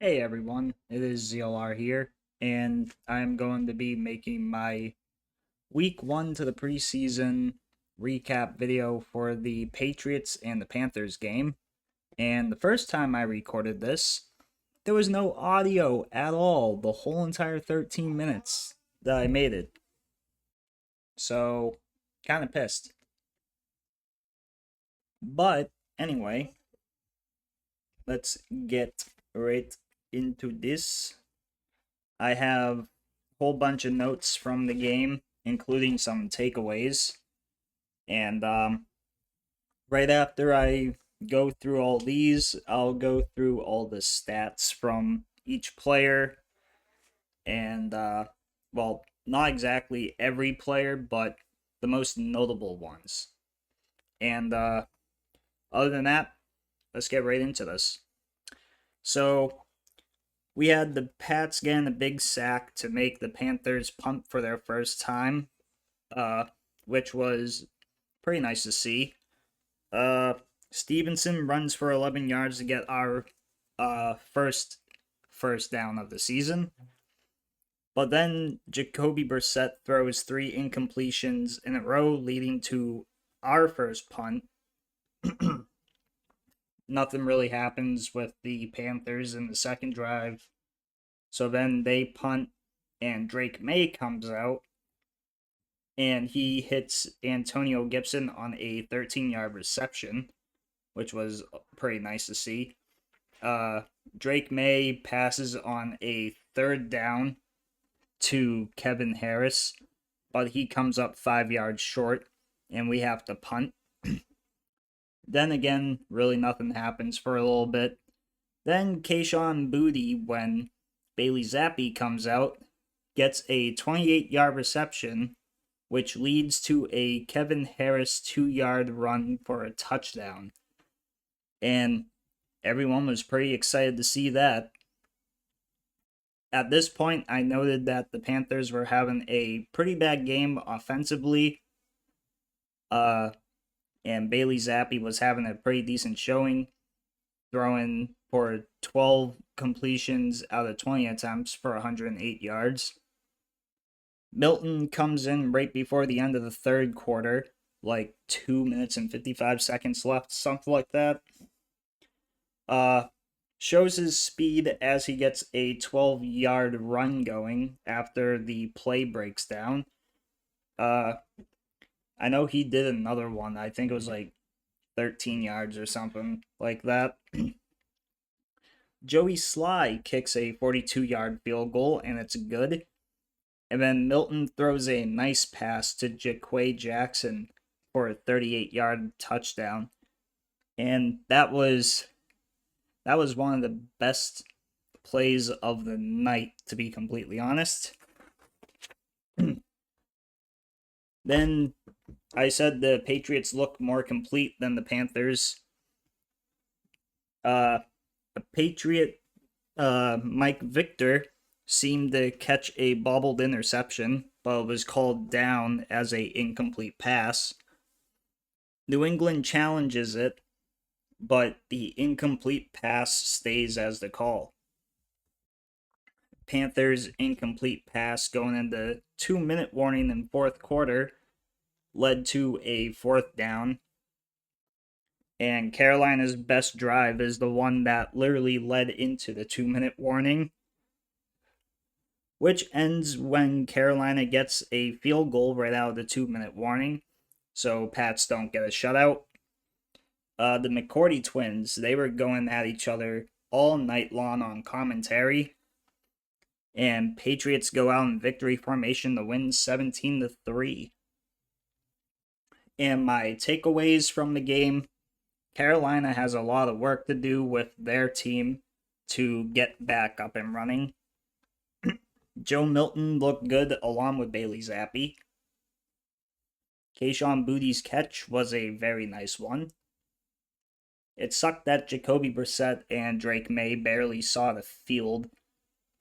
Hey everyone, it is ZLR here, and I'm going to be making my week one to the preseason recap video for the Patriots and the Panthers game. And the first time I recorded this, there was no audio at all the whole entire 13 minutes that I made it. So, kind of pissed. But anyway, let's get right into this. I have a whole bunch of notes from the game, including some takeaways. And right after I go through all these, I'll go through all the stats from each player. And, well, not exactly every player, but the most notable ones. And other than that, let's get right into this. So, we had the Pats getting a big sack to make the Panthers punt for their first time, uh, which was pretty nice to see. Uh, Stevenson runs for 11 yards to get our first down of the season. But then Jacoby Brissett throws three incompletions in a row, leading to our first punt. Nothing really happens with the Panthers in the second drive. So then they punt, and Drake May comes out and he hits Antonio Gibson on a 13-yard reception, which was pretty nice to see. Uh, Drake May passes on a third down to Kevin Harris, but he comes up 5 yards short, and we have to punt. Then again, really nothing happens for a little bit. Then Kayshon Boutte, when Bailey Zappi comes out, gets a 28-yard reception, which leads to a Kevin Harris 2-yard run for a touchdown. And everyone was pretty excited to see that. At this point, I noted that the Panthers were having a pretty bad game offensively. And Bailey Zappi was having a pretty decent showing, throwing for 12 completions out of 20 attempts for 108 yards. Milton comes in right before the end of the third quarter, like 2 minutes and 55 seconds left, something like that. Shows his speed as he gets a 12-yard run going after the play breaks down. I know he did another one. I think it was like 13 yards or something like that. Joey Sly kicks a 42-yard field goal, and it's good. And then Milton throws a nice pass to Jaquay Jackson for a 38-yard touchdown. And that was one of the best plays of the night, to be completely honest. Then I said the Patriots look more complete than the Panthers. A Patriot, Mike Victor, seemed to catch a bobbled interception, but was called down as a incomplete pass. New England challenges it, but the incomplete pass stays as the call. Panthers' incomplete pass going into 2-minute warning in fourth quarter led to a fourth down. And Carolina's best drive is the one that literally led into the 2-minute warning, which ends when Carolina gets a field goal right out of the 2-minute warning. So Pats don't get a shutout. The McCourty twins, they were going at each other all night long on commentary. And Patriots go out in victory formation to win 17-3. And my takeaways from the game, Carolina has a lot of work to do with their team to get back up and running. Joe Milton looked good along with Bailey Zappi. Kayshon Boutte's catch was a very nice one. It sucked that Jacoby Brissett and Drake May barely saw the field,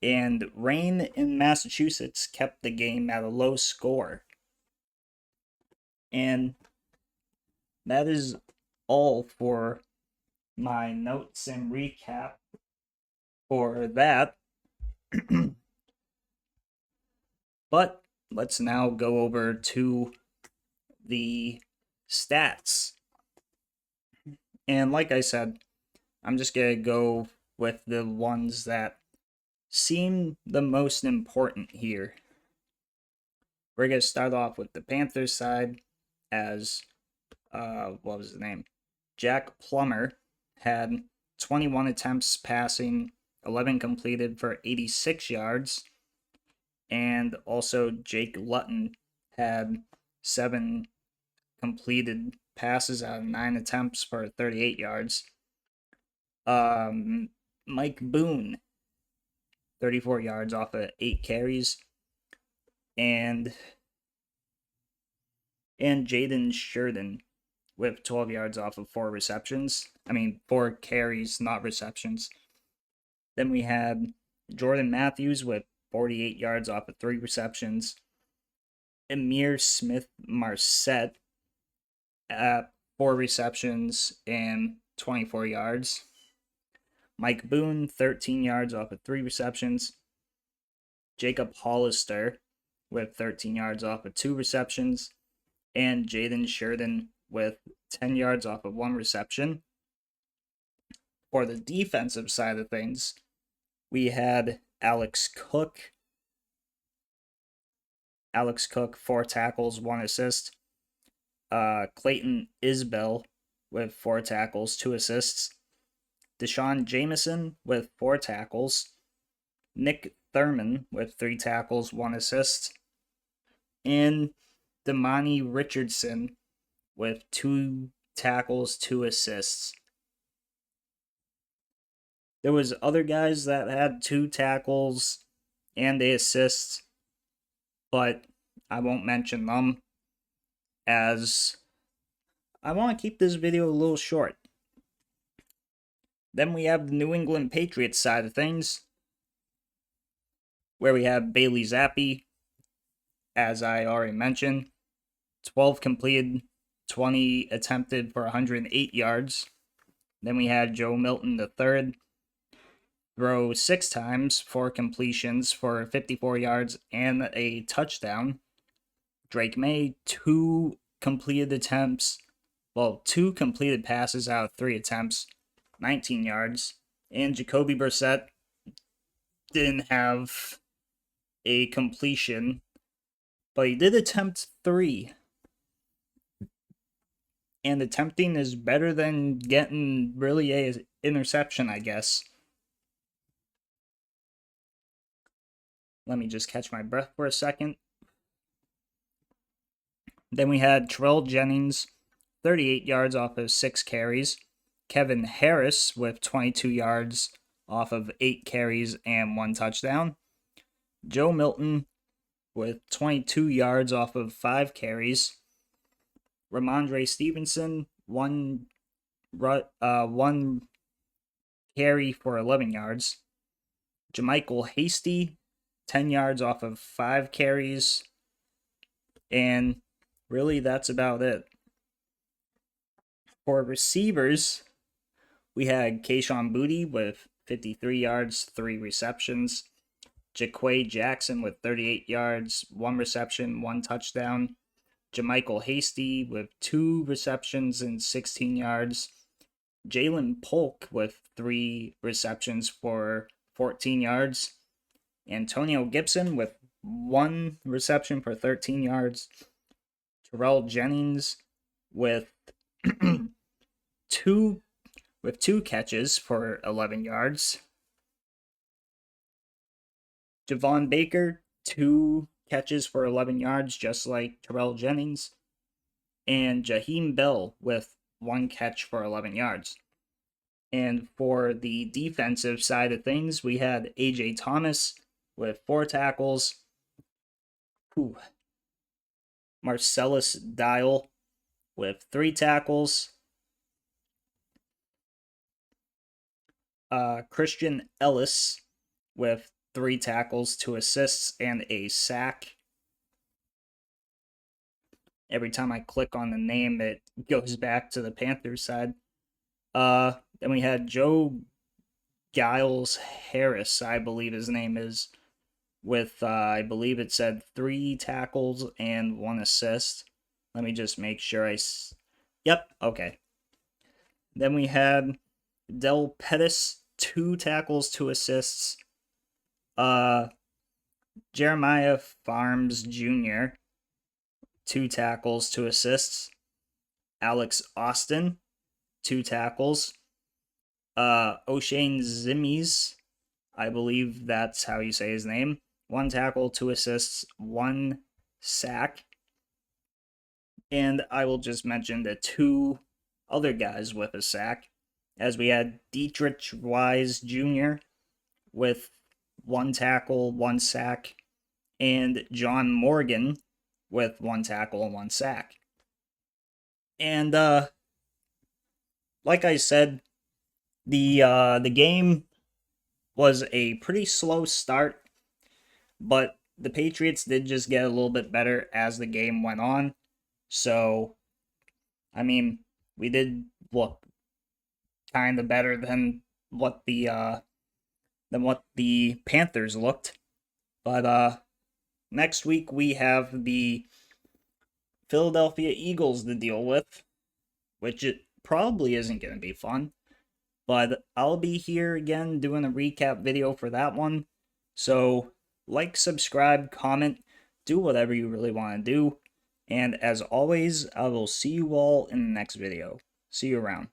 and rain in Massachusetts kept the game at a low score. And that is all for my notes and recap for that. But let's now go over to the stats. And like I said, I'm just going to go with the ones that seem the most important here. We're going to start off with the Panthers side as, what was his name? Jack Plummer had 21 attempts passing, 11 completed for 86 yards. And also Jake Luton had 7 completed passes out of 9 attempts for 38 yards. Mike Boone, 34 yards off of 8 carries. And Jaden Sheridan with 12 yards off of 4 receptions. 4 carries, not receptions. Then we had Jordan Matthews with 48 yards off of 3 receptions. Amir Smith Marset at 4 receptions and 24 yards. Mike Boone, 13 yards off of 3 receptions. Jacob Hollister with 13 yards off of 2 receptions. And Jaden Sheridan with 10 yards off of 1 reception. For the defensive side of things, we had Alex Cook, 4 tackles, 1 assist. Clayton Isbell with 4 tackles, 2 assists. Deshaun Jameson with 4 tackles. Nick Thurman with 3 tackles, 1 assist. And Damani Richardson with 2 tackles, 2 assists. There was other guys that had 2 tackles and a assist, but I won't mention them as I want to keep this video a little short. Then we have the New England Patriots side of things, where we have Bailey Zappi, as I already mentioned, 12 completed, 20 attempted for 108 yards. Then we had Joe Milton III, throw 6 times, 4 completions for 54 yards and a touchdown. Drake May, 2 completed passes out of 3 attempts, 19 yards. And Jacoby Brissett didn't have a completion, but he did attempt 3. And attempting is better than getting really a interception, I guess. Let me just catch my breath for a second. Then we had Terrell Jennings, 38 yards off of 6 carries. Kevin Harris with 22 yards off of 8 carries and 1 touchdown. Joe Milton with 22 yards off of 5 carries. Ramondre Stevenson, 1 carry for 11 yards. Jermichael Hasty, 10 yards off of 5 carries. And really, that's about it. For receivers, we had Kayshawn Boutte with 53 yards, 3 receptions. Jaquay Jackson with 38 yards, 1 reception, 1 touchdown. Jermichael Hasty with 2 receptions and 16 yards. Jalen Polk with 3 receptions for 14 yards. Antonio Gibson with 1 reception for 13 yards. Terrell Jennings with 2 catches for 11 yards. Javon Baker, 2 catches for 11 yards, just like Terrell Jennings. And Jaheim Bell with 1 catch for 11 yards. And for the defensive side of things, we had A.J. Thomas with 4 tackles. Marcellus Dial with 3 tackles. Christian Ellis with 3 tackles, 2 assists, and a sack. Every time I click on the name, it goes back to the Panthers side. Then we had Joe Giles Harris, I believe his name is, with, I believe it said 3 tackles and 1 assist. Let me just make sure Yep, okay. Then we had Del Pettis, 2 tackles, 2 assists. Jeremiah Farms Jr., 2 tackles, 2 assists. Alex Austin, 2 tackles. O'Shane Zimmies, I believe that's how you say his name. 1 tackle, 2 assists, 1 sack. And I will just mention the 2 other guys with a sack, as we had Dietrich Wise Jr. with 1 tackle, 1 sack, and John Morgan with 1 tackle and 1 sack. And like I said, the game was a pretty slow start, but the Patriots did just get a little bit better as the game went on. So, I mean, we did look kind of better what the than what the Panthers looked. But next week we have the Philadelphia Eagles to deal with, which it probably isn't going to be fun. But I'll be here again doing a recap video for that one. So, like, subscribe, comment, do whatever you really want to do. And as always, I will see you all in the next video. See you around.